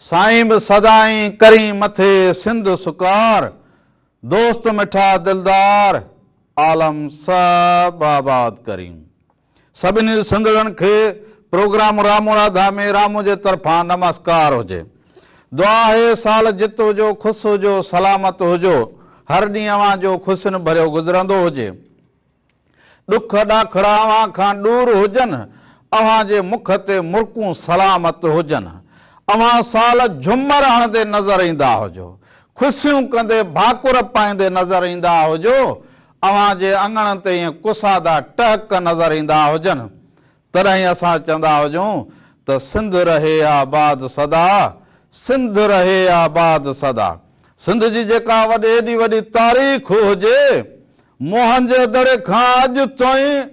साईं बि सदाई करी मथे सिंध सुकार, दोस्त मिठा दिलदार आलम सब आबाद करी। सभिनी सिंधड़नि खे प्रोग्राम रामो राधा में रामू जे तरफां नमस्कार हुजे। दुआ है साल जित हुजो, खुश हुजो, सलामत हुजो, हर ॾींहुं अवां जो खुशियुनि भरियो गुज़रंदो हुजे। ॾुख ॾाखड़ा अवां खां दूर हुजनि, अवां जे मुख ते मुर्कूं सलामत हुजनि। अवां साल झुमर हणंदे नज़र ईंदा हुजो, खुशियूं कंदे भाकुर पाईंदे नज़र ईंदा हुजो। अवां जे अंगण ते ईअं कुसादा टहक नज़र ईंदा हुजनि। तॾहिं असां चवंदा हुजूं त सिंध रहे आबाद सदा, सिंध रहे आबाद सदा। सिंध जी जेका एॾी वॾी तारीख़ हुजे, मोहन जे दड़े खां अॼु ताईं,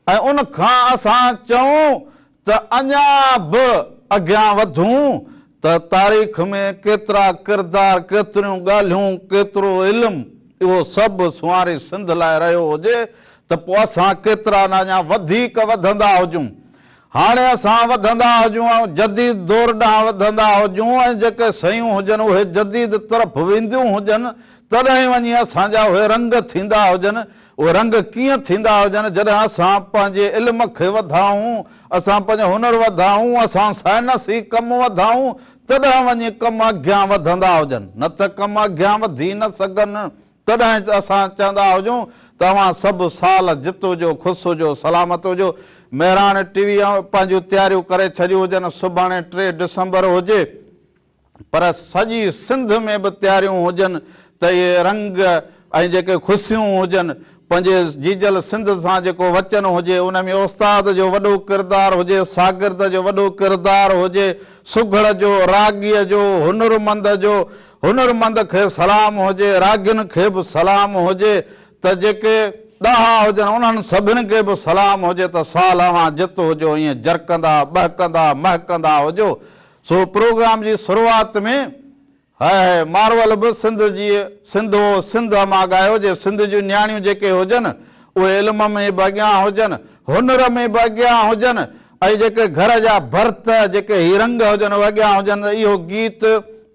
ऐं उन खां असां चऊं त अञा बि अॻियां वधूं त तारीख़ में केतिरा किरदार, केतिरियूं ॻाल्हियूं, केतिरो इल्मु, इहो सभु सुवारी सिंध लाइ रहियो हुजे त पोइ असां केतिरा न अञा वधीक वधंदा हुजूं। हाणे असां वधंदा हुजूं ऐं जदीद दौर ॾांहुं वधंदा हुजूं, ऐं जेके शयूं हुजनि उहे जदीद तरफ़ वेंदियूं हुजनि, तॾहिं वञी असांजा उहे रंग थींदा हुजनि। उहे रंग कीअं थींदा हुजनि? जॾहिं असां पंहिंजे इल्म खे वधाऊं, असां पंहिंजो हुनर वधाऊं, असां साइंसी कमु वधाऊं, तॾहिं वञी कम अॻियां वधंदा हुजनि। न त कम अॻियां वधी न सघनि। तॾहिं असां चवंदा हुजूं तव्हां सभु साल जित हुजो, ख़ुशि हुजो, सलामत हुजो। महिराण टीवी पंहिंजूं तयारियूं करे छॾियूं हुजनि, सुभाणे 3 डिसंबर हुजे, पर सॼी सिंध में बि तयारियूं हुजनि त इहे रंग ऐं जेके ख़ुशियूं हुजनि, पंहिंजे जीजल सिंध सां जेको वचन हुजे उन में उस्ताद जो वॾो किरदारु हुजे, शागिर्द जो वॾो किरदारु हुजे, सुघड़ जो, रागीअ जो, हुनरमंद जो, हुनरमंद खे सलाम हुजे, रागियुनि खे बि सलाम हुजे, त जेके ॾाहा हुजनि उन्हनि सभिनी खे बि सलाम हुजे त साल अवां जित हुजो, ईअं जरकंदा, बहकंदा, महकंदा हुजो। सो प्रोग्राम जी शुरूआत में है मारवल बि सिंध जी सिंध मां ॻायो हुजे। सिंध जूं न्याणियूं जेके हुजनि उहे इल्म में बि अॻियां हुजनि, हुनर में बि अॻियां हुजनि, ऐं जेके घर जा भर्त जेके हीरंग हुजनि उहे अॻियां हुजनि। इहो गीत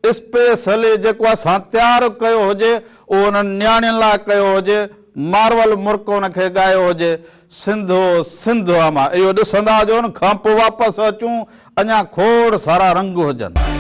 स्पेशली जेको असां तयारु कयो हुजे उहो उन्हनि न्याणियुनि लाइ कयो हुजे। मारवल मुर्क उनखे ॻायो हुजे, सिंधो सिंध अमा। इहो ॾिसंदा हुजो, उन खां पोइ वापसि अचूं, अञा खोड़ सारा रंग हुजनि।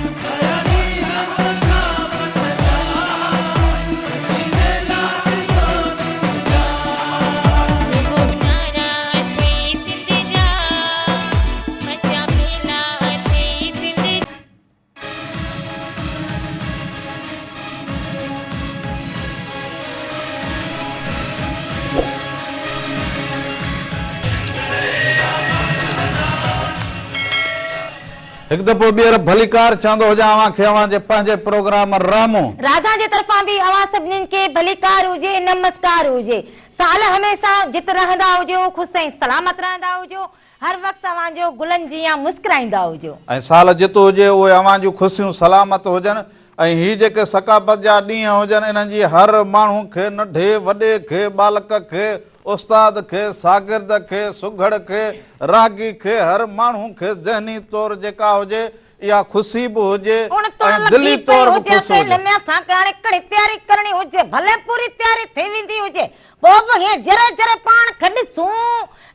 हिकु दफ़ो ॿीहर भलीकार चवंदो हुजां अवां खे, अवां जे पंहिंजे प्रोग्राम रामो राधा जे तरफ़ां बि अवां सभिनीनि खे भलीकार हुजे, नमस्कार हुजे। साल हमेशा जित रहंदा हुजो, ख़ुशि ऐं सलामत रहंदा हुजो, हर वक़्तु अवां जो गुलनि जीअं मुस्कुराईंदा हुजो। ऐं साल जित हुजे उहे अवां जूं ख़ुशियूं सलामत हुजनि। ऐं ही जेके सकाफ़त जा ॾींहं हुजनि, इन्हनि जी हर माण्हू खे, नंढे वॾे खे, बालक खे, उस्ताद खे, शागिर्द खे, सुघड़ खे, रागी खे, हर माण्हू खे ज़हनी तौर जेका हुजे इहा ख़ुशी बि हुजे ऐं दिली तौर बि ख़ुशी हुजे। असांखे हाणे कड़ी तयारी करणी हुजे, भले पूरी तयारी थी वेंदी हुजे, पोइ बि हीअं जरे जरे पाण खे ॾिसूं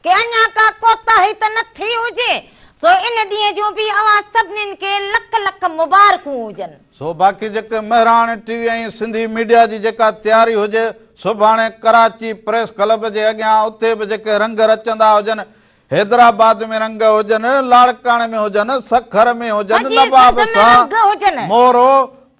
कि अञा का कोताही त न थी हुजे। सो इन ॾींहं जूं बि अवां सभिनीनि खे लख लख मुबारकूं हुजनि। सो बाक़ी जेके महिराण टीवी ऐं सिंधी मीडिया जी जेका तयारी हुजे, सुभाणे कराची प्रेस क्लब जे अॻियां उते बि जेके रंग रचंदा हुजनि, हैदराबाद में रंग हुजनि, लाड़काणे में हुजनि, सखर में हुजनि, नवाब सां मोरो,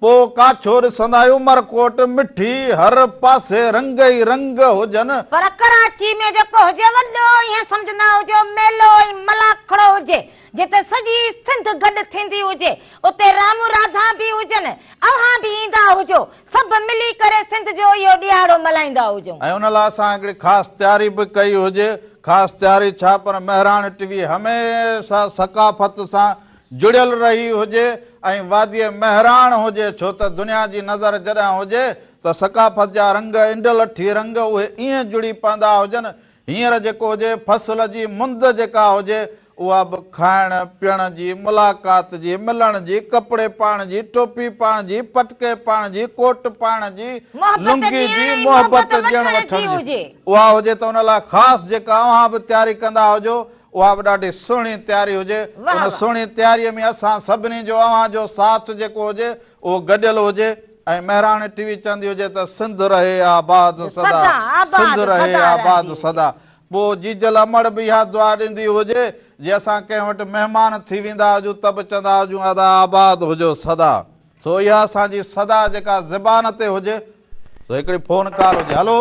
पोइ काछो ॾिसंदा आहियूं, उमरकोट, मिठी, हर पासे रंग ई रंग हुजनि। पर कराची में जेको हुजे वॾो ईअं सम्झंदा हुजो मेलो ऐं मलाखड़ो हुजे, जिते सॼी सिंध गॾु थींदी हुजे, उते रामू राधा बि हुजनि, अव्हां बि ईंदा हुजो, सभु मिली करे सिंध जो इहो ॾियारो मल्हाईंदा हुजो। ऐं उन लाइ असां हिकिड़ी ख़ासि तयारी बि कई हुजे। ख़ासि तयारी छा, पर महिराण टीवी हमेशह सकाफ़त सां जुड़ियल रही हुजे ऐं वादीअ महिराण हुजे, छो त दुनिया जी नज़र जॾहिं हुजे त सकाफ़त जा रंग, इंडलठी रंग उहे ईअं जुड़ी पवंदा हुजनि। हींअर जेको हुजे फसल जी मुंद जेका हुजे उहा बि खाइण पीअण जी, मुलाक़ात जी, मिलण जी, कपिड़े पाइण जी, टोपी पाइण जी, पटके पाइण जी, कोट पाइण जी, लुंगी जी, मोहबत ॾियण वठण जी उहा हुजे त उन लाइ ख़ासि जेका अव्हां बि तयारी कंदा हुजो उहा बि ॾाढी सुहिणी तयारी हुजे। उन सुहिणी तयारीअ में असां सभिनी जो अव्हां जो साथ जेको हुजे उहो गॾियल हुजे। ऐं महिराणी टीवी चवंदी हुजे त सिंध रहे आबाद सदा, सिंध रहे आबाद सदा। पोइ जीजल अमड़ बि इहा दुआ ॾींदी हुजे जे असां कंहिं वटि महिमान थी वेंदा हुजूं त बि चवंदा हुजूं अदा आबाद हुजो सदा। सो इहा असांजी सदा जेका ज़बान ते हुजे। सो हिकिड़ी फोन कॉल हुजे। हलो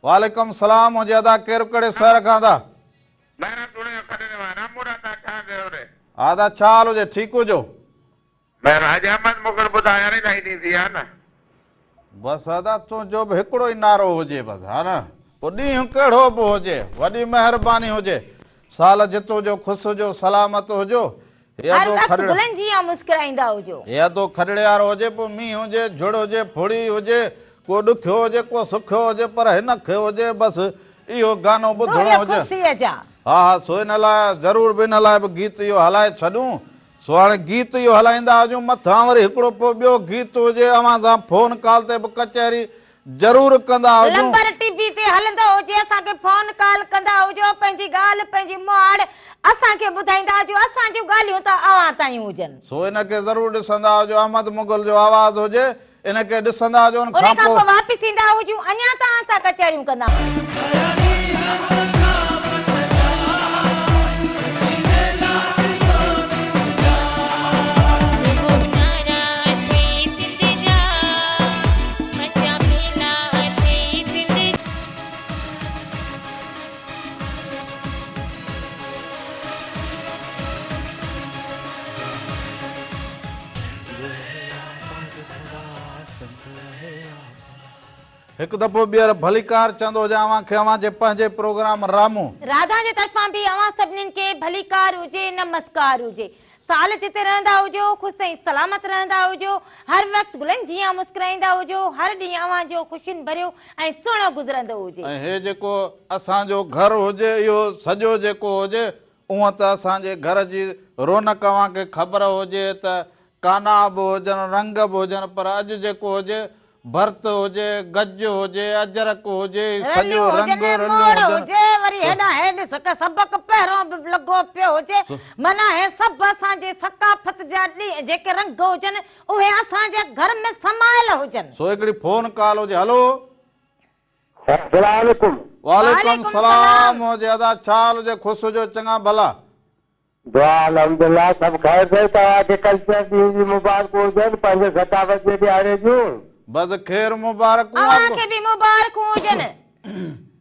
वालेकुम सलाम हुजे। अदा केरु कहिड़े शहर खां था? आदा छा हाल हुजे? ठीकु हुजो? बसि अदा तुंहिंजो बि हिकिड़ो ई नारो हुजे बसि, हा न। पोइ ॾींहुं कहिड़ो बि हुजे, वॾी महिरबानी हुजे। साल जितो हुजो, ख़ुशि हुजो, सलामत हुजो। मुस्कुराईंदा हुजो। यादो खरड़े वारो हुजे, पोइ मींहुं हुजे, झुड़ हुजे, फुड़ी हुजे, को ॾुखियो हुजे, को सुखियो हुजे, पर हिन खे हुजे बसि इहो गानो ॿुधणो हुजे। हा हा, सो हिन लाइ ज़रूर बि हिन लाइ बि गीत इहो हलाए छॾूं। सो हाणे गीत इहो हलाईंदा हुजूं, मथां वरी हिकिड़ो पोइ ॿियो गीत हुजे। अव्हां सां फोन कॉल ते बि कचहरी ज़रूर कंदा हुजूं। नंबर टीवी ते हलंदो हुजे, असांखे फोन कॉल कंदा हुजो, पंहिंजी ॻाल्हि पंहिंजी मुहाड़ असांखे ॿुधाईंदा हुजो। असां जूं ॻाल्हियूं त अव्हां ताईं हुजनि। सो हिनखे ज़रूर ॾिसंदा हुजो। अहमद मुगल जो आवाज़ हुजे, इनखे ॾिसंदा हुजो। उन खां पोइ वापसि ईंदा हुजूं, अञा तव्हां सां कचहरियूं कंदा। हिकु दफ़ो ॿीहर भलीकार चवंदो हुजे अव्हांखे, अव्हांजे पंहिंजे प्रोग्राम रामू राधा जे तरफ़ां बि अव्हां सभिनीनि खे भलीकार हुजे, नमस्कार हुजे। साल जिते रहंदा हुजो, ख़ुशि ऐं सलामत रहंदा हुजो। हर वक़्तु गुलनि जीअं मुस्कुराईंदा हुजो। हर ॾींहुं अव्हां जो ख़ुशियुनि भरियो ऐं सुहिणो गुज़रंदो हुजे। ऐं हे जेको असांजो घर हुजे, इहो सॼो जेको हुजे, उहा त असांजे घर जी रौनक अव्हांखे ख़बर हुजे त काना बि हुजनि, रंग बि हुजनि, पर अॼु जेको हुजे भर्त हुजे, गज हुजे, अजरक हुजे, सॼो रंग हुजे, वरी हेॾा हेॾ सबक पहिरों बि लॻो पियो हुजे। माना हे सभु असांजे सकाफ़त जा जेके रंग हुजनि उहे असांजे घर में समायल हुजनि। सो हिकिड़ी फोन कॉल हुजे। हलो वालेकुम सलाम हुजे। अदा छा हाल हुजे? ख़ुशि हुजो, चङा भला? दुआ अल्हम्दुलिल्लाह, सब खैर से। तव्हांखे कल्चर ॾींहं जी मुबारक हुजनि, पंहिंजे सकाफ़त जे ॾियारे जूं। बस खैर मुबारक अव्हांखे बि मुबारक हुजनि।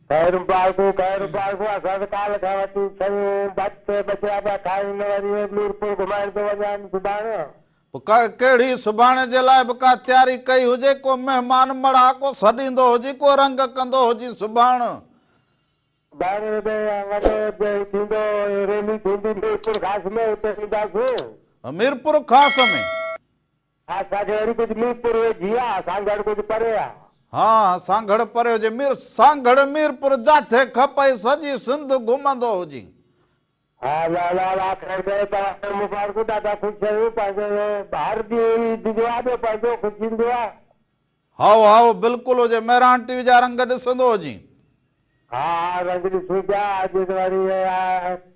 खैर मुबारकूं, खैर मुबारकूं। असां त काल्ह खां वठी शयूं बचे बचिया पिया खाईं, वरी मीरपुर घुमाइण थो वञा सुभाणे। कहिड़ी सुभाणे जे लाइ बि का तयारी कई हुजे? को महिमान मड़ा को सॾींदो हुजे, को रंग कंदो हुजे सुभाणे? थींदो रैली थींदी मीरपुर ख़ास में, हुते ईंदासीं। मीरपुर ख़ास में असांखे वरी कुझु मीरपुर वेझी आहे, सांगड़ कुझु परे आहे। हा, सांगड़ परे हुजे। सांगड़ मीरपुर जाथे खपे, सॼी सिंध घुमंदो हुजे। हा ला खैर तव्हांखे मुबारकूं, ॾाढा ख़ुशि आहियूं। पंहिंजो हर ॾींहुं ॾिजो आहे, पंहिंजो ख़ुशि थींदो आहे। हाओ हाओ बिल्कुलु हुजे। महिराण टीवी जा रंग ॾिसंदो हुजे। हा रंग ॾिसूं पिया। अॼु वरी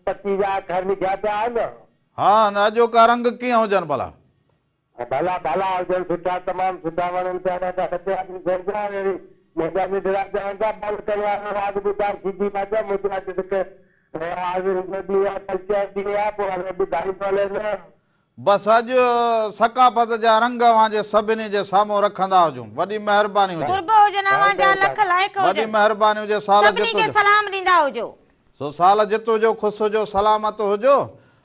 पती जा अखर लिखिया पिया आहिनि। हा, न अॼोका रंग कीअं हुजनि भला? भला भला हुजनि, सुठा, तमामु सुठा वणनि पिया। ॾाढा बसि अॼु सकाफ़त जा रंग अव्हांजे सभिनी जे साम्हूं रखंदा हुजूं। वॾी महिरबानी हुजे। वॾी महिरबानी हुजे। साल जितो सलाम ॾींदा हुजो। सो साल जितो हुजो, ख़ुशि हुजो, सलामत हुजो।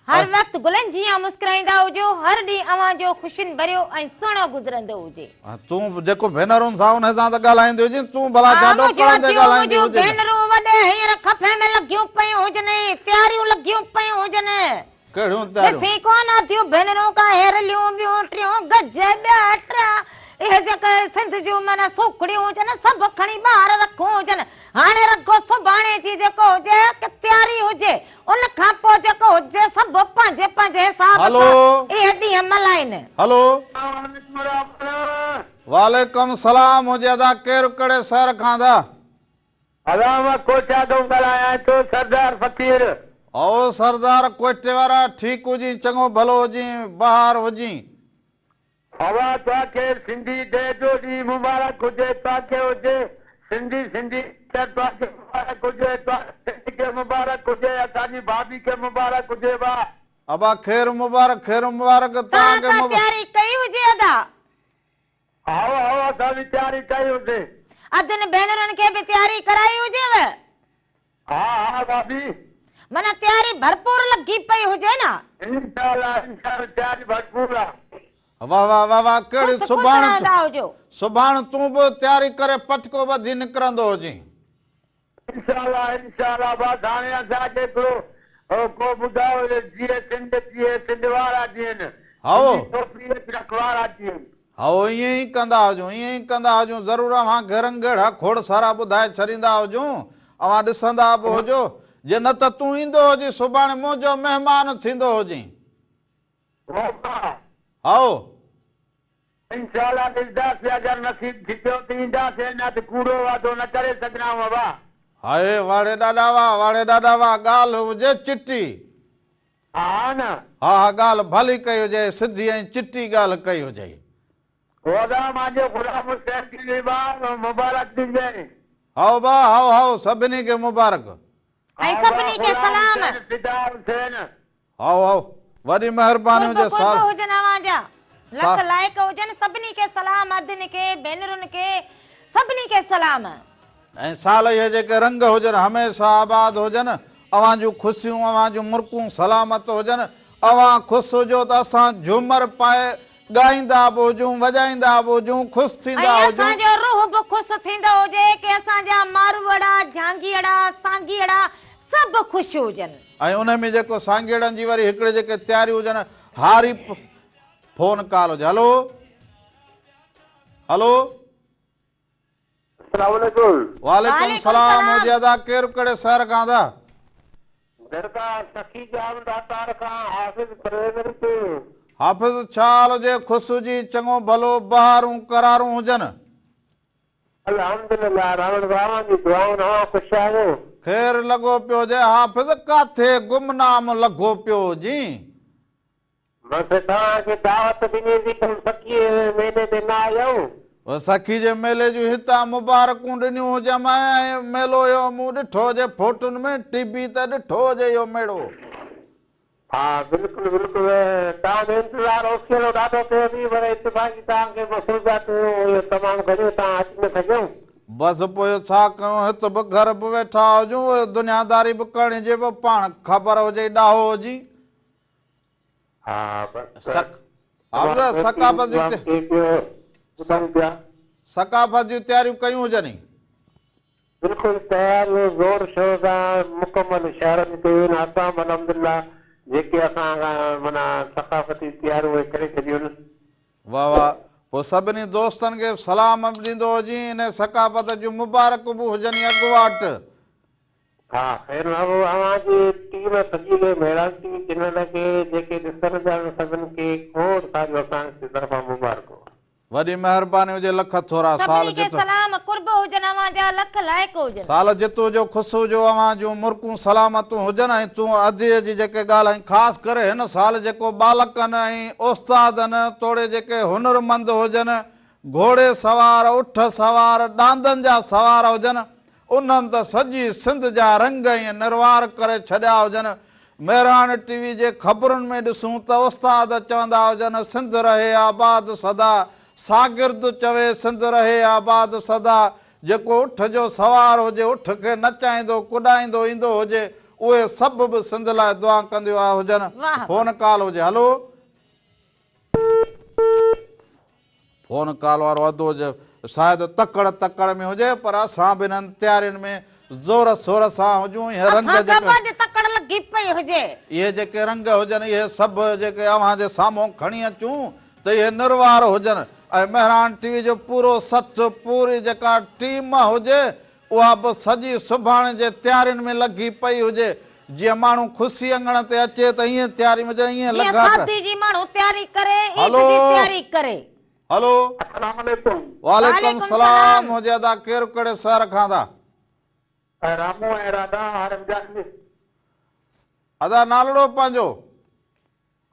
हर वक़्तु गुलनि जीअं मुस्कुराईंदा हुजो। हर ॾींहुं अव्हां जो ख़ुशियुनि भरियो ऐं सुहिणो गुज़रंदो हुजे। तूं जेको भेनरुनि सां उन सां त ॻाल्हाईंदी हुजे, तूं भला ॾाढो कड़ंदे ॻाल्हाईंदी हुजे। भेनरूं वॾे हींअर खफे में लॻियूं पियूं हुजनि, तयारियूं लॻियूं पियूं हुजनि। कहिड़ियूं तयारियूं? ॾिसी कोन थियूं भेनरूं का हेरलियूं ॿियूं टियूं गज ॿिया टिया इहे जेके सिंध जूं माना सोखड़ियूं हुजनि सभु खणी ॿाहिरि रखूं हुजनि। हाणे रखो सुभाणे जी जेको हुजे तयारी हुजे, उन खां पोइ जेको हुजे सभु पंहिंजे पंहिंजे हिसाब हलो। सां इहे ॾींहं मल्हाइनि। हेलो वालेकुम सलाम हुजेदा केरु कड़े शहर खां था? अलामा कोटा तो ॻाल्हायां थो, सरदार फ़कीर। ओ सरदार कोटे वारा ठीक हुजी, चङो भलो हुजी, ॿाहिरि हुजी। हवा तव्हांखे सिंधी डे जो ॾींहुं मुबारक हुजे, तव्हांखे हुजे सिंधी सिंधी तव्हांखे मुबारक हुजे, तव्हांखे खे मुबारक हुजे, असांजी भाभी खे मुबारक हुजे। वाह अबा ख़ैर मुबारक तव्हांखे तव्हां मुबारक। तयारी कई हुजे अदा? आओ आओ असां बि तयारी कई हुजे। अधनि भेनरुनि खे बि तयारी कराई हुजेव? हा हा भाभी, माना तयारी भरपूर लॻी पई हुजे न? इंशाल्लाह तयारी भरपूर आहे। वाह वाह वाह वाह कहिड़ी ख़ुशि सुभाणे रहंदा हुजो। सुभाणे तूं बि तयारी करे पटको ॿधी निकिरंदो हुजी। इंशाल्लाह बस हाणे असांखे हिकिड़ो को ॿुधायो जीअं सिंध वारा जीअं हाओ रखवारा जीअं। हाओ ईअं ई कंदा हुजूं ज़रूरु। अव्हांखे रंगेड़ा खोड़ सारा ॿुधाए छॾींदा हुजूं, अव्हां ॾिसंदा बि हुजो। जे न त तूं ईंदो हुजी सुभाणे मुंहिंजो महिमान थींदो हुजी। हाओ इंशाल्लाह ॾिसंदासीं, अगरि नसीब थी पियो त ईंदासीं, न त कूड़ो वादो न करे सघंदा आहियूं। वाह हाय वाड़े ॾाॾा वाह ॻाल्हि हुजे चिटी। हा न, हा हा ॻाल्हि भली कई हुजे, सिधी ऐं चिटी ॻाल्हि कई हुजे। खुदा मुंहिंजो ग़ुलाम हुसैन जी मुबारक ॾिजांइ। हाओ बा हाओ सभिनी खे मुबारक। ऐं सभिनी खे सलाम। हाओ वॾी महिरबानी हुजे। कुर्ब हुजनि अव्हांजा, लख लाइक हुजनि, सभिनी खे सलाम, अधनि खे भेनरुनि खे सभिनी खे सलाम। ऐं साल इहे जेके रंग हुजनि हमेशह आबाद हुजनि, अव्हां जूं ख़ुशियूं अव्हां जूं मुर्कूं सलामत हुजनि। अव्हां ख़ुशि हुजो त असां झूमर पाए ॻाईंदा बि हुजूं, वॼाईंदा बि हुजूं, ख़ुशि थींदा हुजूं। असांजो रूह बि ख़ुशि थींदो हुजे कि असांजा मारूअड़ा झांगीअड़ा सांगीअड़ा सभु ख़ुशि हुजनि। ऐं उन में जेको सांगेड़नि जी वरी हिकिड़े जेके तयारी हुजनि, हारी फोन कॉल हुजे। हलो हेलो वालेकुम सलाम हुजे अदा केरु कड़े शहर खां था? हाफ़िज़ छा हाल हुजे? ख़ुशि हुजी, चङो भलो, बहारूं करारूं हुजनि। ख़ैर लॻो पियो हुजे। हाफ़िज़ काथे गुमनाम लॻो पियो हुजी? सखी जे मेले जूं हितां मुबारकूं ॾिनियूं हुजे। मैं मेलो यो मूं ॾिठो हुजे फोटुनि में, टीवी ते ॾिठो हुजे इहो मेड़ो। हा बिल्कुलु बिल्कुलु, तव्हांजो इंतज़ारु ओखेलो ॾाढो कयो थी, पर इत्तेफ़ाक़ी तव्हांखे मसरूफ़ियात तमामु घणियूं, तव्हां अची नथा कयूं। बसि पोइ छा कयूं, हिते बि घर बि वेठा हुजूं, दुनियादारी बि करणी जे बि पाण ख़बर हुजे ॾाहो हुजी। हा सकाफ़त जूं तयारियूं कयूं हुजनि। बिल्कुलु तयारियूं ज़ोर शोर सां मुकमल शहरनि कयूं आहिनि। असां अलहमदिल्ला जेके असां माना सकाफ़ती तयारियूं करे छॾियूं आहिनि। वाह वाह, पोइ सभिनी दोस्तनि खे सलाम बि ॾींदो हुजी, इन सकाफ़त जूं मुबारक बि हुजनि अॻुवाट। हा ख़ैर अव्हांजी टीम सॼी खे महिरबानी जिन्हनि खे जेके ॾिसण जा सभिनि खे खोड़ सारियूं असांजी तरफ़ां मुबारक। वॾी महिरबानी हुजे, लख थोरा साल सलाम कुर्ब हुजनि अव्हांजा, लख लाइक हुजनि। साल जितो जो ख़ुशि हुजो, अव्हां जूं मुर्कूं सलामतूं हुजनि। ऐं तूं अॼु जी जेके ॻाल्हि ख़ासि करे हिन साल जेको बालकनि ऐं उस्तादनि तोड़े जेके हुनरमंद हुजनि, घोड़े सवार, उठ सवार, ॾांदनि जा सवार हुजनि, उन्हनि त सॼी सिंध जा रंग ऐं निर्वार करे छॾिया हुजनि। मेहरान टीवी जे ख़बरुनि में ॾिसूं त उस्ताद चवंदा हुजनि, सिंध रहे आबाद सदा, शागिर्द चवे सिंध रहे आबाद सदा। जेको उठ जो सवार हुजे, उठ खे नचाईंदो कुॾाईंदो ईंदो हुजे, उहे सभु बि सिंध लाइ दुआ कंदियूं हुजनि। फोन कॉल हुजे। हलो फोन कॉल वारो अधु हुजे, शायदि तकड़ में हुजे, पर असां बि हिननि तयारियुनि में ज़ोर शोर सां हुजूं। इहे रंग इहे जेके रंग हुजनि, इहे सभु जेके अव्हां जे साम्हूं खणी अचूं त इहे निर्वार हुजनि। ऐं मेहरान टीवी जो पूरो सच पूरी जेका टीम हुजे उहा बि सॼी सुभाणे जे तयारियुनि में लॻी पई हुजे जीअं माण्हू ख़ुशी अंगण ते अचे त ईअं तयारी में ईअं जीअं लॻा शादी जी माण्हू तयारी करे ईद हलो। जी तयारी करे। हलो अस्सलाम वालेकुम। वालेकुम वालेकुम सलाम सलाम। हुजे अदा केरु कहिड़े शहर खां था रामू ऐं राधा आरमजान में अदा नालड़ो पंहिंजो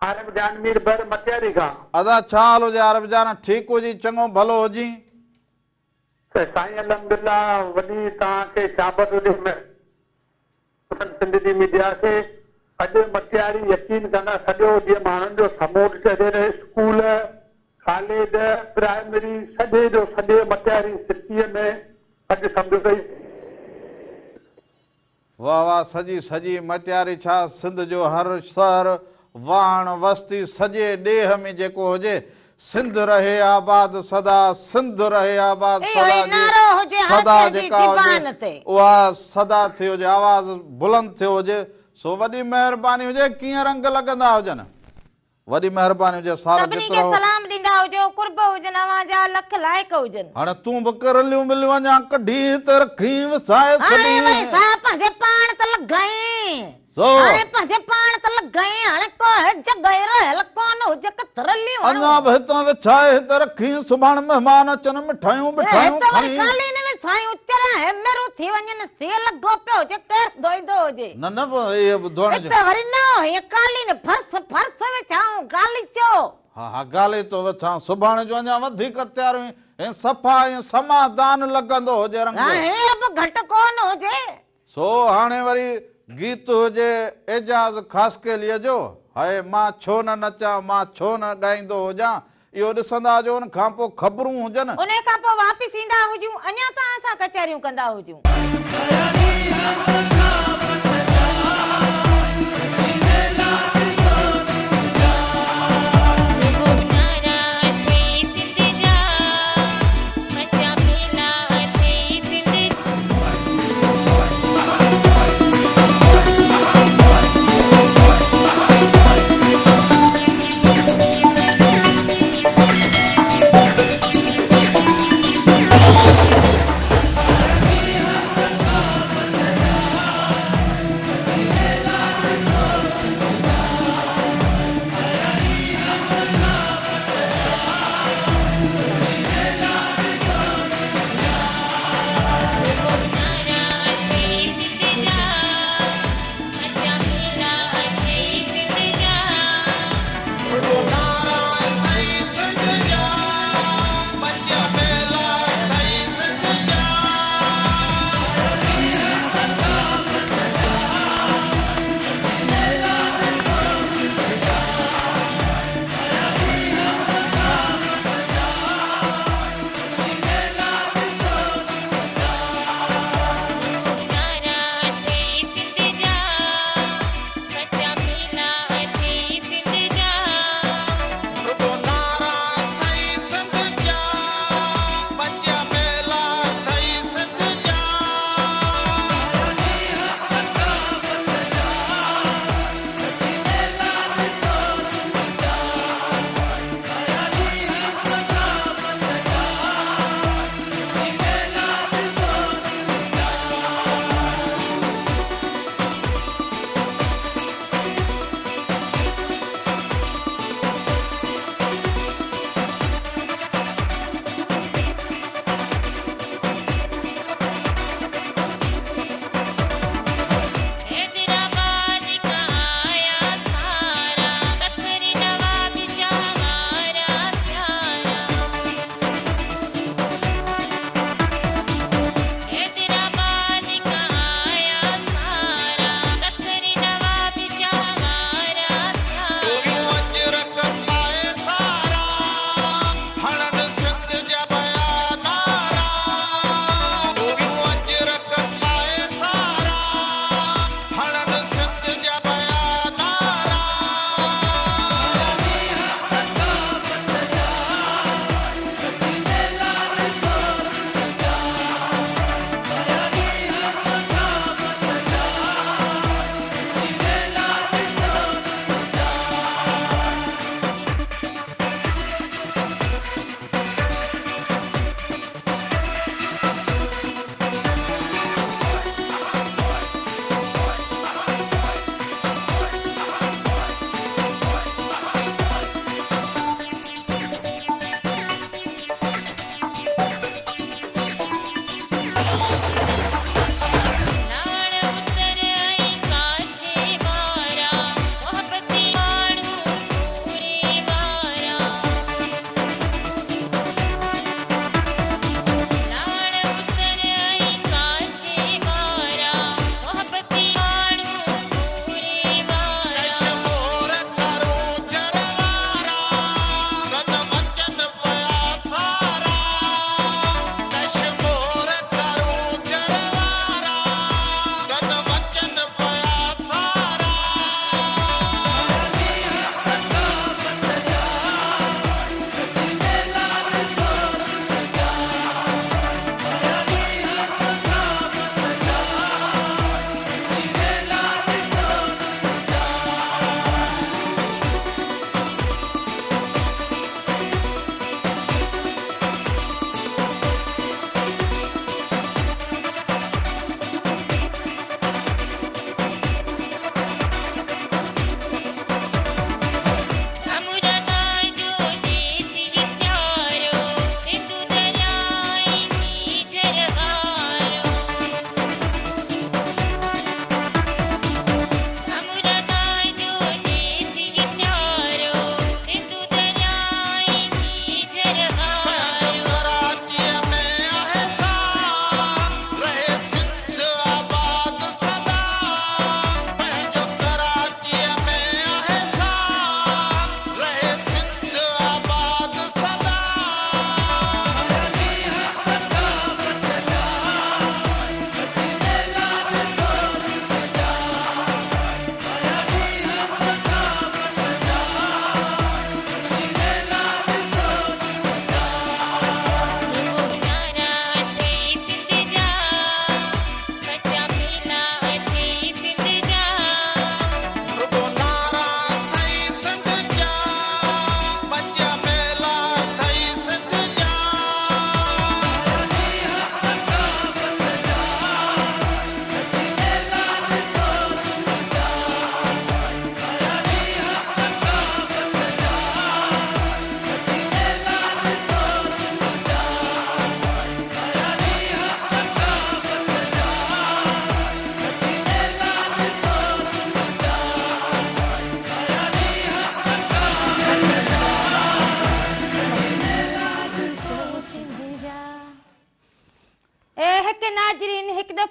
आरमजान मीर बर मटियारी खां। अदा छा हाल हुजे अरबजान ठीकु हुजी चङो भलो हुजी त साईं अल्हम्दुलिल्लाह वॾी तव्हांखे शाबत हुजे सिंध जी मीडिया खे। अॼु मटियारी यकीन कंदा सॼो जीअं माण्हुनि जो समूह ॾिठे स्कूल कॉलेज प्राइमरी सॼे जो सॼे मटियारी सिटीअ में अॼु सम्झो कई। वाह वाह सॼी मटियारी छा सिंध जो हर शहर वाण वस्ती सॼे ॾेह में जेको हुजे सिंध रहे आबाद सदा सिंध रहे आबाद इहो ई नारो हुजे सदा हाशिर जी जेका ज़ुबान हुजे ते। उहा सदा थी हुजे आवाज़ बुलंद थियो हुजे सो वॾी महिरबानी हुजे कीअं रंग लॻंदा हुजनि वॾी महिरबानी हुजे साल सभिनी खे जेतिरो सलाम ॾींदा हुजो कुर्ब हुजनि अवांजा लख लाइक हुजनि। हाणे तूं बि करलियूं मिलियूं अञा कढी त रखी विसाए हाणे छॾी वरी सा पंहिंजे पाण त लॻाई सो हाणे पंहिंजे पाण त लॻाई हाणे को जॻहि रहियल कोन हुजे कतरलियूं अञा बि हितां विछाए हिते रखी सुभाणे महिमान अचनि मिठायूं मिठायूं खणी कालीन में साईं चराए मेरो थी वञनि से लॻो पियो हुजे केरु धोईंदो हुजे न न इहे ॿुधण जो हिते वरी न हीअ कालीन फर्श विछाऊं गालीचो। हा हा ॻाल्हि थो विछां सुभाणे जो अञा वधीक तयारियूं ऐं सफ़ा ऐं समाधान लॻंदो हुजे रंग हीअ बि घटि कोन हुजे। सो हाणे वरी गीत हुजे एजाज़ ख़ासकेलीअ जो हाय मां छो न नचां मां छो न ॻाईंदो हुजां इहो ॾिसंदा हुजो उन खां पोइ ख़बरूं हुजनि उन खां पोइ वापसि ईंदा हुजूं अञा त असां कचहरियूं कंदा हुजूं।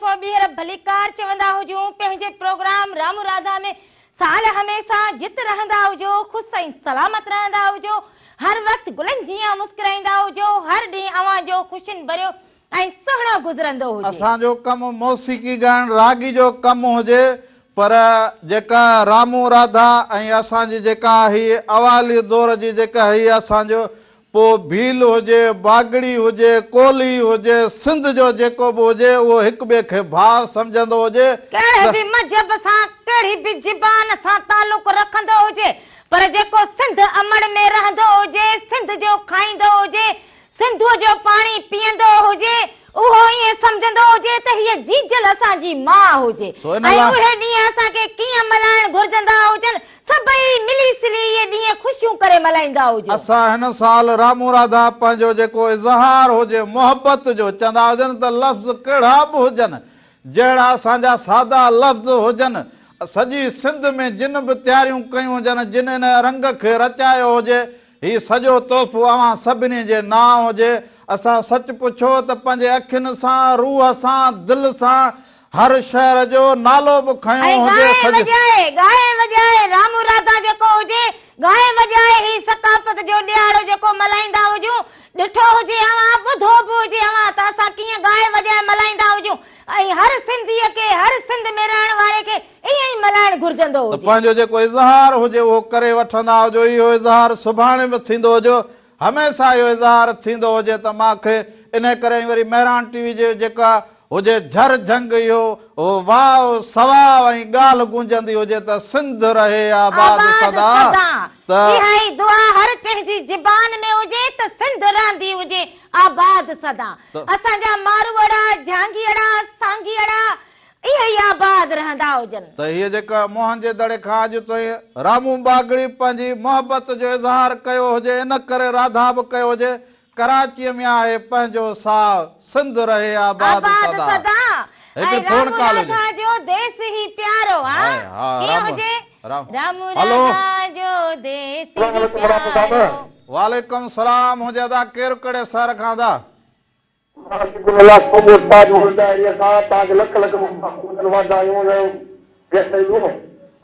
दफ़ो ॿीहर भलीकार चवंदा हुजूं पंहिंजे प्रोग्राम रामू राधा में साल हमेशा जित रहंदा हुजो, ख़ुशि ऐं सलामत रहंदा हुजो, हर वक़्तु गुलनि जीअं मुस्कुराईंदा हुजो, हर ॾींहुं अव्हां जो ख़ुशियुनि भरियो ऐं सुहिणो गुज़रंदो हुजे। असांजो कमु मौसीक़ी ॻाइण रागी जो कमु हुजे, पर जेका रामू राधा ऐं असांजी जेका ही अवाली दौर जी जेका ही असांजो पोइ भील हुजे, बागड़ी हुजे, कोली हुजे, सिंध जो जेको बि हुजे उहो हिक ॿिए खे भाउ सम्झंदो हुजे। कहिड़े बि मजहब सां, कहिड़ी बि ज़बान सां तालुक रखंदो हुजे, पर जेको सिंध अमड़ में रहंदो हुजे, सिंध जो खाईंदो हुजे, सिंधूअ जो पाणी पीअंदो हुजे, उहो ईअं सम्झंदो हुजे त हीअ जीजल असांजी माउ हुजे ऐं उहे ॾींहं असांखे कीअं मल्हाइण घुरजंदा हुजनि, सभई मिली सिली इहे ॾींहं ख़ुशियूं करे मल्हाईंदा हुजनि। असां हिन साल रामू राधा पंहिंजो जेको इज़हार हुजे मोहबत जो चवंदा हुजनि त लफ़्ज़ कहिड़ा बि हुजनि, जहिड़ा असांजा सादा लफ़्ज़ हुजनि, सॼी सिंध में जिन बि तयारियूं कयूं हुजनि, जिन हिन रंग खे रचायो हुजे, हीउ सॼो तोहफ़ो अव्हां सभिनी जे नाम हुजे। असां सच पुछो त पंहिंजे अखियुनि सां, रूह सां, दिलि सां हर शहर जो नालो बि खयो हुजे। गाए वॼाए रामू राधा जेको हुजे, गाए वॼाए ही सकाफ़त जो ॾियारो जेको मल्हाईंदा हुजूं, ॾिठो हुजे अव्हां, ॿुधो बि हुजे अव्हां त असां कीअं गाए वॼाए मल्हाईंदा हुजूं ऐं हर सिंधीअ खे, हर सिंध में रहण वारे खे ईअं ई मल्हाइण घुरजंदो हुजे। पंहिंजो जेको इज़हार हुजे उहो करे वठंदा हुजो। इहो इज़हार सुभाणे बि थींदो हुजो, हमेशह इहो इज़हार थींदो हुजे। त मूंखे इन करे वरी महिराण टीवी जे जेका हुजे झर झंग इहो वाह सवाह ऐं ॻाल्हि गूंजंदी हुजे त सिंध रहे आबाद सदा। त इहा दुआ हर कंहिंजी ज़बान में हुजे त सिंध रहंदी हुजे आबाद सदा। असांजा मारवड़ा, झांगीअड़ा, सांगीअड़ा इहे ई आबाद रहंदा हुजनि। त हीअ जेका मोहन जे दड़े खां अॼु ताईं रामू बागड़ी पंहिंजी मोहबत जो इज़हार कयो हुजे, इन करे राधा बि कयो हुजे। कराचीअ में आहे पंहिंजो साह, सिंध रहे आबाद सदा। हिकु फोन कॉल हुजे। जो देश ही प्यारो कीअं हुजे? रामू राधा जो देश ही प्यारो। वालेकुम सलाम हुजे। अदा केरु कहिड़े शहर खां दा?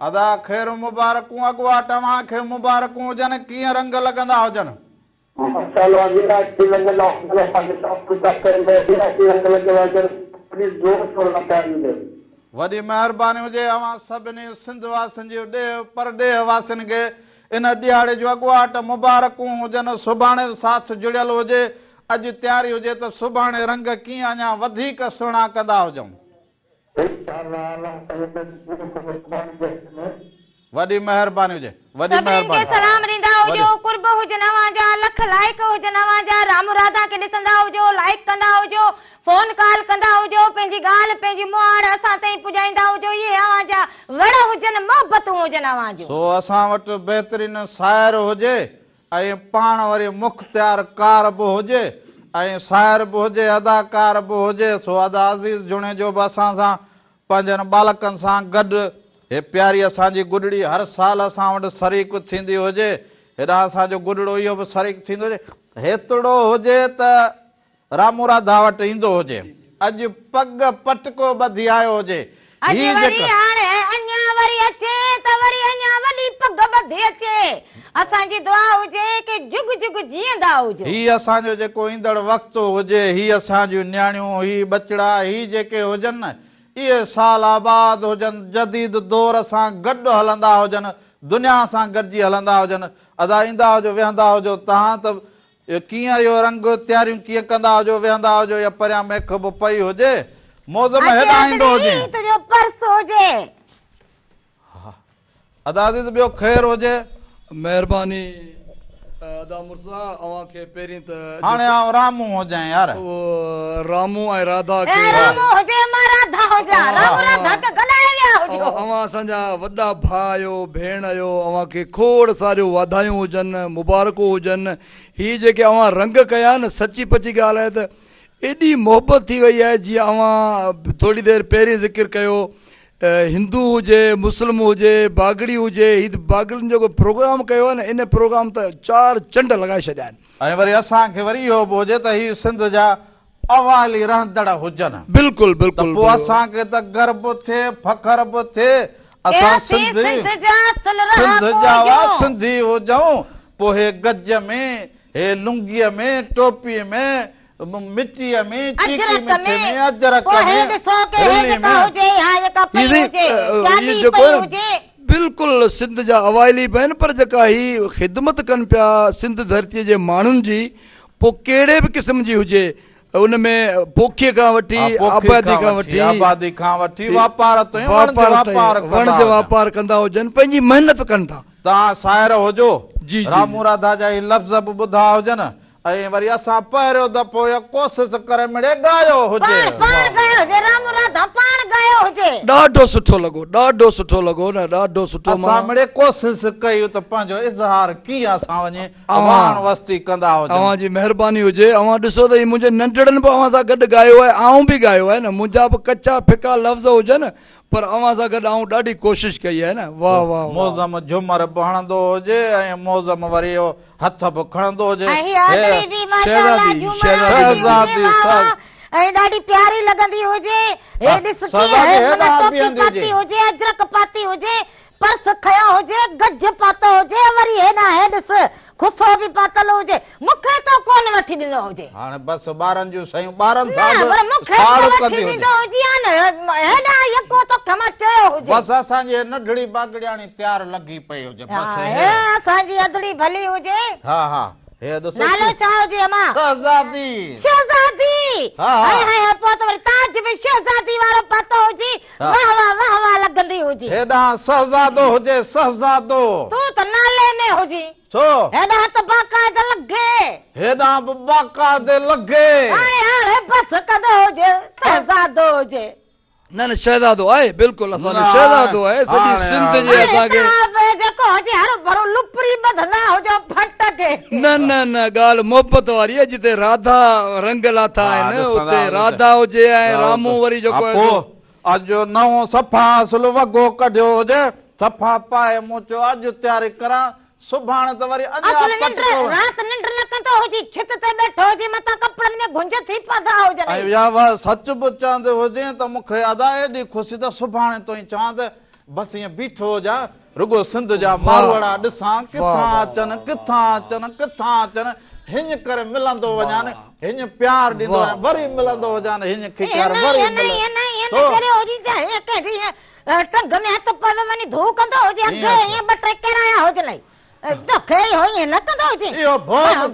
अदा ख़ैर मुबारकूं, अॻुवा तव्हांखे मुबारकूं हुजनि। कीअं रंग लॻंदा हुजनि? वॾी महिरबानी हुजे अव्हां सभिनी सिंध वासियुनि जी ॾेह परॾेह वासियुनि खे इन ॾियारे जो अॻुवाट मुबारकूं हुजनि। सुभाणे साथ जुड़ियल हुजे, अॼु तयारी हुजे त सुभाणे रंग कीअं अञा वधीक सुहिणा कंदा हुजऊं। वॾी महिरबानी हुजे, वॾी महिरबानी। सलाम ॾींदा हुजो, कुर्ब हुजनि अव्हांजा, लख लाइक हुजनि अव्हांजा, रामू राधा खे ॾिसंदा हुजो, लाइक कंदा हुजो, फोन कॉल कंदा हुजो, पंहिंजी ॻाल्हि पंहिंजी मुहाड़ असां ताईं पुॼाईंदा हुजो। इहे अव्हांजा वण हुजनि, मोहबतूं हुजनि अव्हां जूं। सो असां वटि बहितरीन शाइर हुजे ऐं पाण वरी मुख़्तियार कार बि हुजे ऐं शाइर बि हुजे, अदाकार बि हुजे। सो अदा अज़ीज़ जुणे जो बि असां सां पंहिंजनि बालकनि सां गॾु हे प्यारी असांजी गुॾड़ी हर साल असां वटि शरीक थींदी हुजे। हेॾा असांजो गुॾड़ो इहो बि शरीक थींदो हुजे। हेतिरो हुजे त रामू राधा वटि ईंदो हुजे, अॼु पग पटको ॿधी आयो हुजे। असांजी दुआ हुजे कि जुग जुग जीअंदा हुजो। ही असांजो जेको ईंदड़ वक़्तु हुजे, ही असांजूं न्याणियूं, ही बचड़ा, ही जेके हुजनि न, इहे साल आबाद हुजनि, जदीद दौर सां गॾु हलंदा हुजनि, दुनिया सां गॾिजी हलंदा हुजनि। अदा ईंदा हुजो, वेहंदा हुजो। तव्हां त कीअं इहो रंग तयारियूं कीअं कंदा हुजो, वेहंदा हुजो या परियां मेख बि पई हुजे, मौज में हेॾा ईंदो हुजे। अदा अज़ीज़ ॿियो ख़ैर हुजे। महिरबानी अदा मुर्सा, अव्हांखे पहिरीं त हाणे आउं रामू हुजां यार। रामू ऐं राधा खे अव्हां असांजा वॾा भाउ आहियो, भेण आहियो, अव्हांखे खोड़ सारियूं वाधायूं हुजनि, मुबारकूं हुजनि। ही जेके अव्हां रंग कया न, सची पची ॻाल्हि आहे त एॾी मोहबत थी वई आहे। जीअं अव्हां थोरी देरि पहिरीं ज़िक्र कयो, हिंदू हुजे, मुस्लिम हुजे, बागड़ी हुजे, हीअ बागड़ियुनि जो प्रोग्राम कयो आहे न, इन प्रोग्राम त 4 चंड लॻाए छॾिया आहिनि। ऐं वरी असांखे वरी इहो बि हुजे त हीअ सिंध जा अवाली रहंदड़ हुजनि बिल्कुलु त बिल्कुलु पोइ असांखे त गर्व थिए फ़ख्र बि थिए असां सिंध जा हुआ सिंधी हुजऊं पोइ हे गज में हे लुंगीअ में टोपीअ में मिट्टीअ में चीकी मिठे में अजरक में बिल्कुल सिंध जा अवाइली बि आहिनि पर जेका ही ख़िदमत कनि पिया सिंध धरतीअ जे माण्हुनि जी पोइ कहिड़े बि क़िस्म जी हुजे उनमें पोखीअ खां वठी आबादी खां वठी वापार वण जो वापार कंदा हुजनि पंहिंजी महिनत कनि था। तव्हां साहिर हुजो जी रामू राधा जा ही लफ़्ज़ बि ॿुधा हुजनि ऐं वरी असां पहिरियों दफ़ो इहा कोशिश करे मिड़े ॻायो हुजे ॾाढो सुठो लॻो न ॾाढो सुठो असां मिड़े कोशिश कई त पंहिंजो इज़हार कीअं असां वञे वाण वस्ती कंदा हुजूं। अवां जी महिरबानी हुजे। अवां ॾिसो त मुंहिंजे नंढड़नि बि अवां सां गॾु ॻायो आहे आऊं बि ॻायो आहे न मुंहिंजा बि कचा फिका लफ़्ज़ हुजनि पर अवां सां गॾु आऊं ॾाढी कोशिश कई आहे न। वाह वाह मौज़म झुमर बि हणंदो हुजे ऐं मौज़म वरी हथ बि खणंदो हुजे ऐं ॾाढी प्यारी लॻंदी हुजे हे ॾिस पाती हुजे अजरक पाती हुजे पर्स खयो हुजे गज पातो हुजे वरी हे ना हे ॾिस खुसो बि पातल हुजे मूंखे तो कोन वठी ॾिनो हुजे हाणे बस ॿारनि जूं शयूं ॿारनि सां पर मूंखे वठी ॾिनो हुजे हे ना यको तो खमा चयो हुजे बस असांजी नंढड़ी बागड़ियाणी तयार लॻी पई हुजे बस हे असांजी अदड़ी भली हुजे। हा हा हे ॾिसो नालो छा हुजे अमा शहज़ादी हाय हाय पोइ त वरी ताज बि शहज़ादी वारो पातो हुजे वाह वाह लॻंदी हुजे हेॾा शहज़ादो हुजे शहज़ादो तूं त नाले में हुजे छो हेॾा त बाक़ाइदा लॻे हेॾा बि बाक़ाइदे लॻे हाणे बस कंदो हुजे शहज़ादो हुजे न शहज़ादो आहे बिल्कुलु असांजो शहज़ादो आहे सॼी सिंध जे असांखे जेको हुजे हर भरो लुपरी बधना हुजो फट के न ॻाल्हि मोहबत वारी आहे जिते राधा रंग लाथा आहिनि उते राधा हुजे ऐं रामू वरी जेको अॼु नओं सफ़ा असुल वॻो कढियो हुजे सफ़ा पाए मूं चयो अॼु तयारी करां सुभाणे त वरी रात निंड न कंदो हुजे छित ते बैठो हुजे मथा कपड़नि में गुंज थी पधा हुजनि या सच बि चवंदे हुजे त मूंखे अदा एॾी ख़ुशी त सुभाणे तो चवां त बसि ईअं बीठो हुजां रुगो सिंध जा मारवाड़ा ॾिसां किथां अचनि हिन करे मिलंदो वञा हिन प्यार ॾींदो वरी मिलंदो वञा हिन खिचार टंग में हथ पवे वञी धू कंदो हुजे अॻे ईअं ॿ टे केराया हुजनि दोखे होई न कंदो हुजे इहो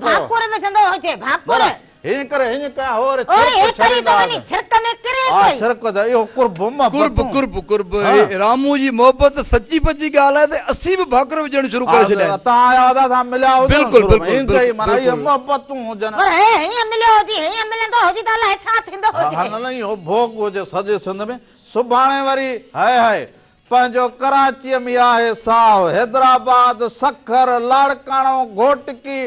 भाकुर में चंदो हुजे भाकुर हिन करे हिन का और छिरक में किरे कोई छिरक द इहो कुर्ब रामू जी मोहबत सच्ची पची ॻाल्हि आहे त असीं बि भाकुर विझण शुरू करे छॾिया तव्हां आया था मिलिया बिल्कुलु माना इहे मोहबतूं हुजनि पर हे हीअं मिलियो हुजे हीअं मिलंदो हुजे त अलाए छा थींदो हुजे न इहो भोग हुजे सॼे सिंध में सुभाणे वरी हाय पंहिंजो कराचीअ में आहे साव हैदराबाद सखर लाड़काणो घोटकी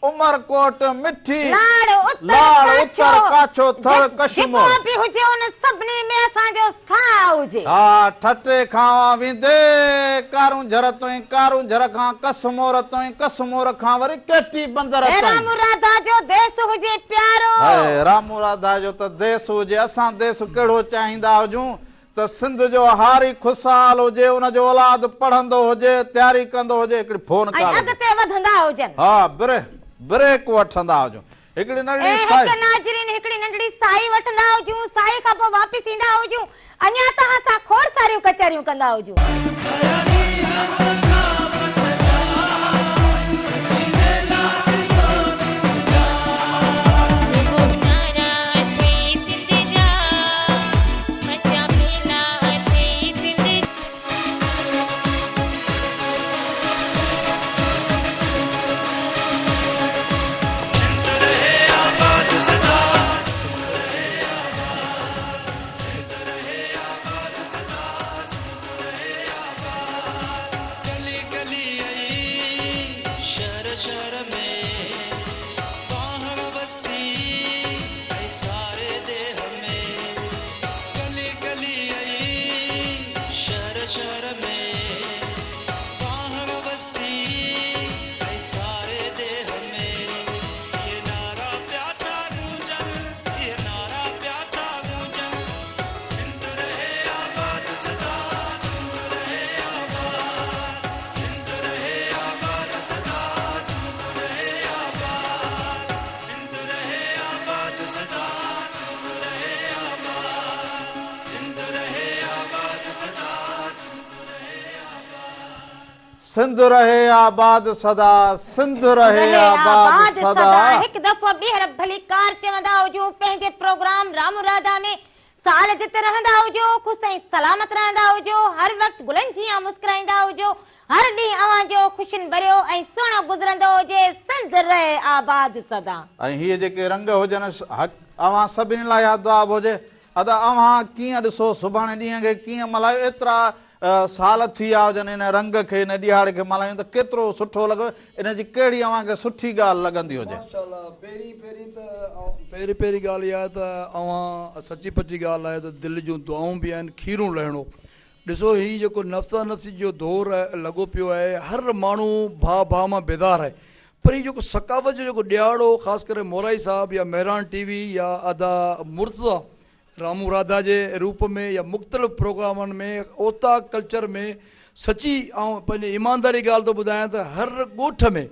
उमरकोट मिठी लाड़ उत्तर काछो थर कश्मीर भी हुजे उन सभनी में असांजो साह हुजे हा ठटे खां विंदे कारूं झर खां कसमोर खां वरी केटी बंदर रामू राधा जो देश हुजे प्यारो रामू राधा जो त देश हुजे असां देश कहिड़ो चाहींदा हुजूं त सिंध जो हारी खुशहाल हुजे उनजो औलाद पढ़ंदो हुजे तयारी कंदो हुजे हिकिड़ी फोन कॉल अॻिते वधंदा हुजनि हा ब्रेक वठंदा हुजूं हिकिड़ी नंढड़ी साई वठंदा हुजूं साई खां पोइ वापसि ईंदा हुजूं अञा तव्हां सां खोड़ सारियूं कचहरियूं कंदा हुजूं सिंध रहे आबाद सदा, सिंध रहे आबाद सदा। एक दफ़ो ॿीहर भली कार चवंदा हुजो पंहिंजे प्रोग्राम राम राधा में, साल जिते रहंदा हुजो ख़ुशि ऐं सलामत रहंदा हुजो, हर वक़्तु गुलनि जीअं मुस्कुराईंदा हुजो, हर ॾींहुं अव्हां जो ख़ुशियुनि भरियो ऐं सुहिणो गुज़रंदो हुजे, सिंध रहे आबाद सदा। ऐं हीअ जेके रंग हुजनि अव्हां सभिनी लाइ आदाब हुजे। अदा अव्हां कीअं ॾिसो सुभाणे ॾींहं खे कीअं मल्हायो, एतिरा साल थी विया हुजनि इन रंग खे, इन ॾियारे खे मल्हायूं त केतिरो सुठो लॻो, इन जी कहिड़ी अव्हांखे सुठी ॻाल्हि लॻंदी हुजे। पहिरीं ॻाल्हि इहा आहे त अव्हां सची पची ॻाल्हि आहे त दिलि जूं दुआऊं बि आहिनि, खीरूं लहिणो। ॾिसो हीउ जेको नफ़्सा नफ़्सी जो दौर लॻो पियो आहे, हर माण्हू भाउ मां बेदार आहे, पर हीउ जेको सकाफ़त जो जेको ॾियारो ख़ासि करे मोराई साहिबु या मेहरान टीवी या अदा मुर्ज़ा रामू राधा जे रूप में या मुख़्तलिफ़ प्रोग्रामनि में ओता कल्चर में सची ऐं पंहिंजी ईमानदारी ॻाल्हि थो ॿुधायां त हर ॻोठ में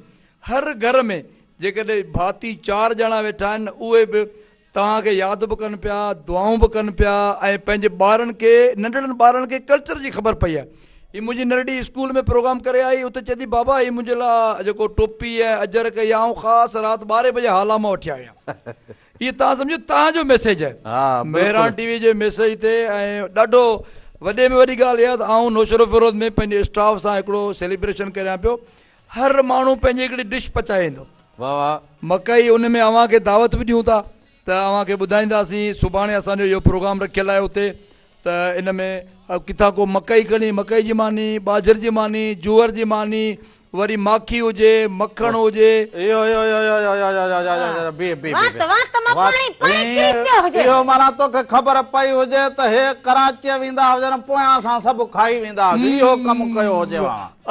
हर घर में जेकॾहिं भाती 4 ॼणा वेठा आहिनि उहे बि तव्हांखे यादि बि कनि पिया, दुआऊं बि कनि पिया ऐं पंहिंजे ॿारनि खे नंढड़नि ॿारनि खे कल्चर जी ख़बर पई आहे। हीअ मुंहिंजी नंढड़ी स्कूल में प्रोग्राम करे आई, उते चए थी बाबा हीअ मुंहिंजे लाइ जेको टोपी ऐं अजर कई आऊं ख़ासि राति 12 बजे हाला मां वठी आहियां। इहे तव्हां सम्झो तव्हांजो मैसेज आहे मेहरान टीवी जे मैसेज ते। ऐं ॾाढो वॾे में वॾी ॻाल्हि इहा त आऊं नौशरो फिरोज़ में पंहिंजे स्टाफ सां हिकिड़ो सेलिब्रेशन करियां पियो, हर माण्हू पंहिंजी हिकिड़ी डिश पचाए ईंदो। वाह वाह। मकई उन में अव्हांखे दावत बि ॾियूं था त अव्हांखे ॿुधाईंदासीं, सुभाणे असांजो इहो प्रोग्राम रखियलु आहे उते, त इन में किथां को मकई खणी, मकई जी मानी, बाजर जी मानी, जूअर जी मानी, वरी माखी हुजे, मखण हुजे। इहो माना तोखे ख़बर पई हुजे त हे कराची वेंदा हुजनि, पोयां असां सभु खाई वेंदा, इहो कमु कयो हुजे।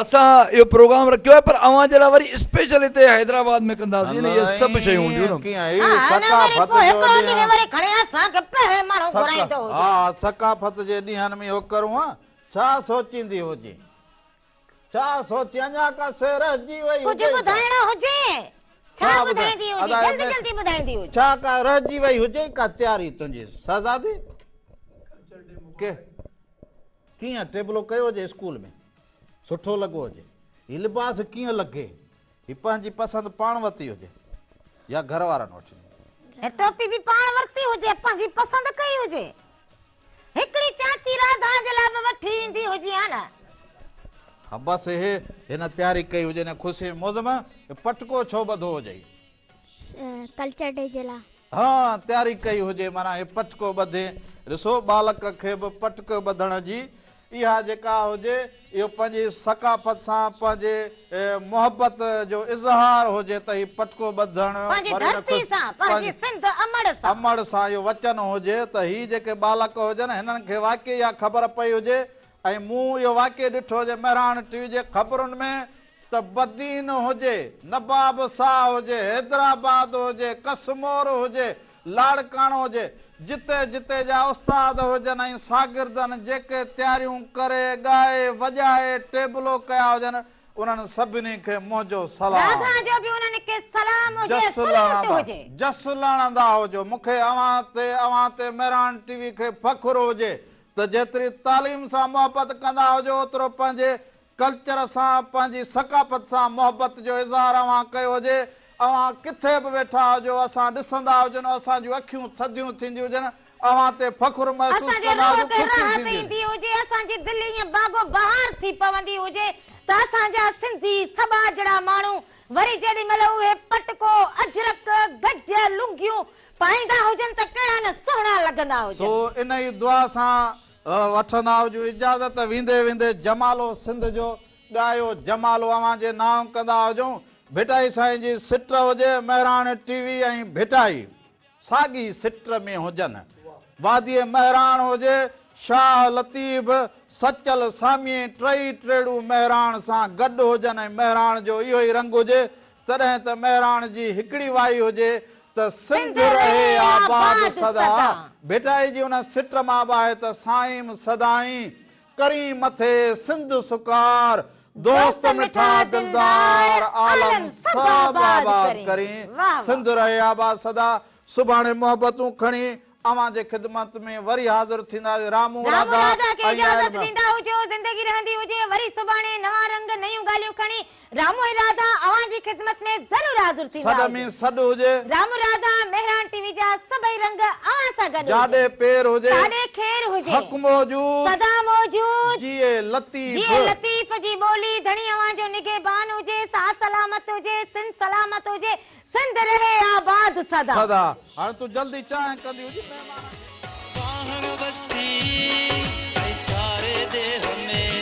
असां इहो प्रोग्राम रखियो आहे, पर अव्हां जे लाइ वरी स्पेशल हिते हैदराबाद में कंदासीं, इहे सभु शयूं हूंदियूं। सकाफ़त जे ॾींहंनि में इहो करूं छा सोचींदी हुजे, छा सोची अञा का से रहिजी वई हुजे, छा का रहिजी वई हुजे का तयारी तुंहिंजी शहज़ादी के कीअं टेबलो कयो हुजे स्कूल में, सुठो लॻो हुजे, हीउ लिबास कीअं लॻे, हीउ पंहिंजी पसंदि पाण वरिती हुजे या घर वारनि वठी, टोपी बि पाण वरिती हुजे, पंहिंजी पसंदि कई हुजे, हिकिड़ी चाची राधा जे लाइ बि वठी ईंदी हुजे हा न। हा बसि हे हिन तयारी कई हुजे न ख़ुशी मौज में, पटको छो ॿधो हुजे कल्चर डे जे लाइ, हाँ तयारी कई हुजे, माना हे पटको ॿधे। ॾिसो बालक खे बि पटको ॿधण जी इहा जेका हुजे, इहो पंहिंजी सकाफ़त सां पंहिंजे मोहबत जो इज़हार हुजे त हीउ पटको ॿधणु अमड़ सां इहो वचन हुजे त हीअ जेके बालक हुजनि हिननि खे वाक़ई इहा ख़बर पई हुजे। ऐं मूं इहो वाक़ई ॾिठो हुजे मेहरान टीवी जे ख़बरुनि में त बदीन हुजे, नबाब शाह हुजे, हैदराबाद हुजे, कसमोर हुजे, लाड़काणो हुजे, जिते जिते जा उस्ताद हुजनि ऐं शागिर्दनि जेके तयारियूं करे ॻाए वॼाए टेबलो कया हुजनि, उन्हनि सभिनी खे मुंहिंजो सलाम, जस लहंदा हुजो। मूंखे अव्हां ते मेहरान टीवी खे फ़ख़ुरु हुजे त जेतिरी तालीम सां मोहबत कंदा हुजो, ओतिरो पंहिंजे कल्चर सां पंहिंजी सकाफ़त सां मोहबत जो इज़हार अव्हां कयो हुजे। अव्हां किथे बि वेठा हुजो, असां ॾिसंदा हुजनि, असांजूं अखियूं थधियूं थींदियूं हुजनि, अव्हां ते फ़ख़ुरु महसूस कंदा हुजे, असांजी दिलि ईअं बागो बहार थी पवंदी हुजे त असांजा सिंधी सबाजड़ा माण्हू वरी जेॾी महिल उहे पटको, अजरक, गज, लुंगियूं पाईंदा हुजनि त कहिड़ा न सुहिणा लॻंदा हुजनि। सो इन ई दुआ सां वठंदा हुजो इजाज़त, वेंदे वेंदे जमालो सिंध जो ॻायो, जमालो अव्हां जे नाम कंदा हुजूं। भिटाई साईं जी सिट हुजे, मेहरान टीवी ऐं भिटाई साॻी सिट में हुजनि, वादी मेहरान हुजे, शाह लतीफ़ सचल सामी टई टेड़ू मेहरान सां गॾु हुजनि ऐं मेहरान जो इहो ई रंग हुजे, तॾहिं त मेहरान जी हिकिड़ी वाई हुजे त सिंध रहे आबाद सदा। भिटाई जी उन सिट मां आहे त साईं सदाई करी मथे सिंध सुकार, दोस्त मिठा दिलदार आलम सब आबाद करी, सिंध रहे आबाद सदा। सुभाणे मोहबतूं खणी अवां जे ख़िदमत में वरी हाज़िर थींदा रामू रामू राधा राधा खे ऐं इजाज़त आहिनि। ॾींदा हुजो, ज़िंदगी रहंदी हुजे, वरी सुभाणे नवां रंग नयूं ॻाल्हियूं खणी रामू ऐं राधा अवां जी ख़िदमत में ज़रूर हाज़िर थींदा सॾ में सॾ हुजे, रामू राधा मेहरान टीवी जा सभई रंग अवां सां गॾु जाॾे पेर हुजे, साॾे खेर हुजे, हक़ मौजूद, सदा मौजूद, जिए लतीफ़, जीअं लतीफ़ जी ॿोली धणी अवां जो निगहबान हुजे, सा सलामत हुजे, सिंध सलामत हुजे, सिंध रहे आबाद सदा। सदा। हाणे तूं जल्दी चांहि कंदी हुजे महिमान पाहण बस्ती ऐं सारे देह में